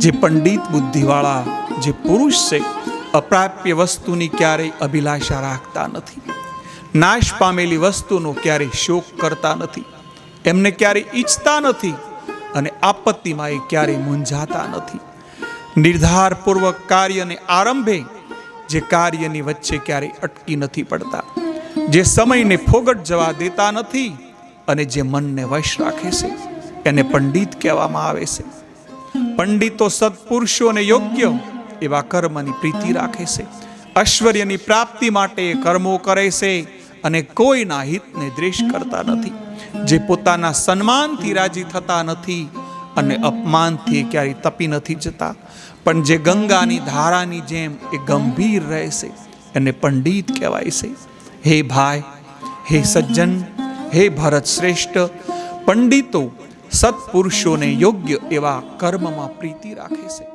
જે પંડિત બુદ્ધિવાળા જે પુરુષ છે, અપ્રાપ્ય વસ્તુની ક્યારેય અભિલાષા રાખતા નથી, નાશ પામેલી વસ્તુનો ક્યારેય શોક કરતા નથી, એમને ક્યારેય ઈચ્છતા નથી અને આપત્તિમાં એ ક્યારેય મૂંઝાતા નથી. નિર્ધારપૂર્વક કાર્યને આરંભે જે કાર્યની વચ્ચે ક્યારેય અટકી નથી પડતા, જે સમયને ફોગટ જવા દેતા નથી અને જે મનને વશ રાખે છે એને પંડિત કહેવામાં આવે છે. પંડિતો સત્પુરુષોને યોગ્ય એવા કર્મની પ્રીતિ રાખે છે, ઐશ્વર્યની પ્રાપ્તિ માટે કર્મો કરે છે અને કોઈના હિતને દ્વેષ કરતા નથી, જે પોતાના સન્માનથી રાજી થતા નથી અને અપમાનથી ક્યારેય તપી નથી જતા, પણ જે ગંગાની ધારાની જેમ એ ગંભીર રહે છે એને પંડિત કહેવાય છે. હે ભાઈ, હે સજ્જન, હે ભરત શ્રેષ્ઠ, પંડિતો સત્પુરુષોને યોગ્ય એવા કર્મમાં પ્રીતિ રાખે છે.